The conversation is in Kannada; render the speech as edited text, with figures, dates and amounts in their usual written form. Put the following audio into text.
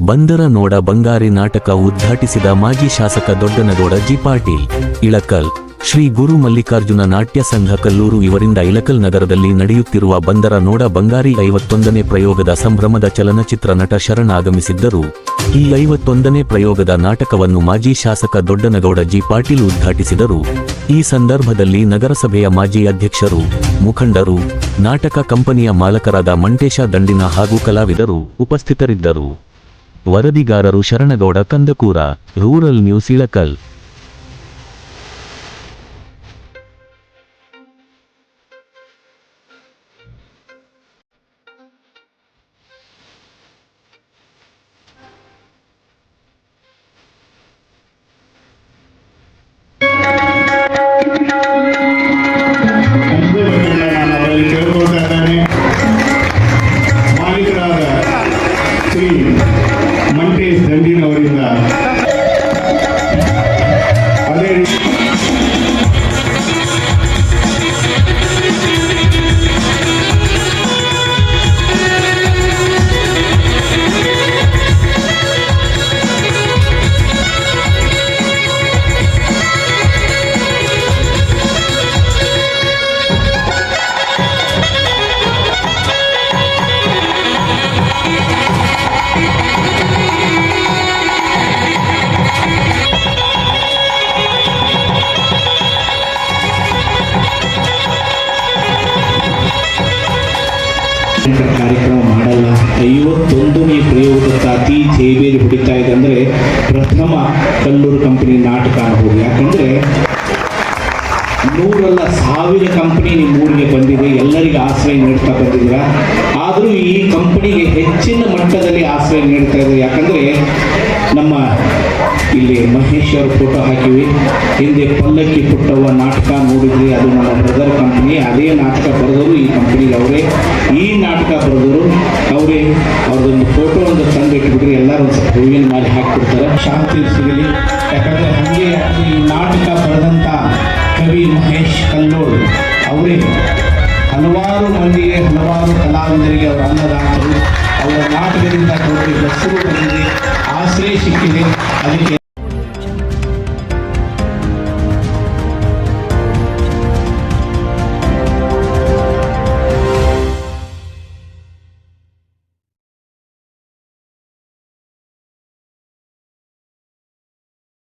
ಬಂದರ ನೋಡ ಬಂಗಾರಿ ನಾಟಕ ಉದ್ಘಾಟಿಸಿದ ಮಾಜಿ ಶಾಸಕ ದೊಡ್ಡನಗೌಡ ಜಿ ಪಾಟೀಲ್. ಇಳಕಲ್ ಶ್ರೀ ಗುರು ಮಲ್ಲಿಕಾರ್ಜುನ ನಾಟ್ಯ ಸಂಘ ಕಲ್ಲೂರು ಇವರಿಂದ ಇಳಕಲ್ ನಗರದಲ್ಲಿ ನಡೆಯುತ್ತಿರುವ ಬಂದರ ನೋಡ ಬಂಗಾರಿ 51ನೇ ಪ್ರಯೋಗದ ಸಂಭ್ರಮದ ಚಲನಚಿತ್ರ ನಟ ಶರಣ್ ಆಗಮಿಸಿದ್ದರು. ಈ 51ನೇ ಪ್ರಯೋಗದ ನಾಟಕವನ್ನು ಮಾಜಿ ಶಾಸಕ ದೊಡ್ಡನಗೌಡ ಜಿ ಪಾಟೀಲ್ ಉದ್ಘಾಟಿಸಿದರು. ಈ ಸಂದರ್ಭದಲ್ಲಿ ನಗರಸಭೆಯ ಮಾಜಿ ಅಧ್ಯಕ್ಷರು, ಮುಖಂಡರು, ನಾಟಕ ಕಂಪನಿಯ ಮಾಲಕರಾದ ಮಂಟೇಶ ದಂಡಿನ ಹಾಗೂ ಕಲಾವಿದರು ಉಪಸ್ಥಿತರಿದ್ದರು. ವರದಿಗಾರರು ಶರಣಗೌಡ ಕಂದಕೂರ, ರೂರಲ್ ನ್ಯೂಸ್ ಇಳಕಲ್. ಮಾಲೀಕರಾದ ಶ್ರೀ ಮಂಟೇಶ್ ದಂಡಿನವರಿಂದ ಅದೇ ಕಾರ್ಯಕ್ರಮ ಮಾಡಲ್ಲ. 51ನೇ ಪ್ರಯೋಗದತ್ತ ಅತಿ ಜೈಬೇರಿ ಹೊಡಿತಾ ಇದೆ ಅಂದರೆ ಪ್ರಥಮ ಕಲ್ಲೂರು ಕಂಪನಿ ನಾಟಕ ಅನ್ಬೋದು. ಯಾಕಂದರೆ 100 1000 ಕಂಪನಿ ನಿಮ್ಮ ಊರಿಗೆ ಬಂದಿದೆ, ಎಲ್ಲರಿಗೆ ಆಶ್ರಯ ನೀಡ್ತಾ ಬಂದಿದ್ದೀರಾ. ಆದರೂ ಈ ಕಂಪನಿಗೆ ಹೆಚ್ಚಿನ ಮಟ್ಟದಲ್ಲಿ ಆಶ್ರಯ ನೀಡ್ತಾ ಇದೆ. ಯಾಕಂದರೆ ನಮ್ಮ ಇಲ್ಲಿ ಮಹೇಶ್ ಅವ್ರ ಫೋಟೋ ಹಾಕಿವಿ, ಹಿಂದೆ ಪಲ್ಲಕ್ಕಿ ಪುಟ್ಟವ್ವ ನಾಟಕ ನೋಡಿದ್ರಿ, ಅದು ನಮ್ಮ ಬ್ರದರ್ ಕಂಪನಿ. ಅದೇ ನಾಟಕ ಬರೆದವರು ಈ ಕಂಪನಿಗೆ ಅವರೇ, ಈ ನಾಟಕ ಬರೆದವರು ಅವರೇ. ಅವ್ರದ್ದೊಂದು ಫೋಟೋ ಒಂದು ತಂದು ಇಟ್ಬಿಟ್ರೆ ಎಲ್ಲರೂ ಒಂದು ಸ್ವಲ್ಪ ಹೂವಿನ ಮೇಲೆ ಹಾಕಿಬಿಡ್ತಾರೆ, ಶಾಂತಿ ಸಿಗಲಿ. ಯಾಕಂದರೆ ಹಾಗೆ ಈ ನಾಟಕ ಬರೆದಂಥ ಕವಿ ಮಹೇಶ್ ಕಲ್ಲೋಳ್ ಅವರೇ ಹಲವಾರು ಮಂದಿಗೆ, ಹಲವಾರು ಕಲಾವಿದರಿಗೆ ಅವರ ಅನ್ನದಾತರು. ಅವರ ನಾಟಕದಿಂದ ಅವರಿಗೆ ಹೆಸರು ಬಂದಿದೆ, ಆಶ್ರಯ ಸಿಕ್ಕಿದೆ. ಅದಕ್ಕೆ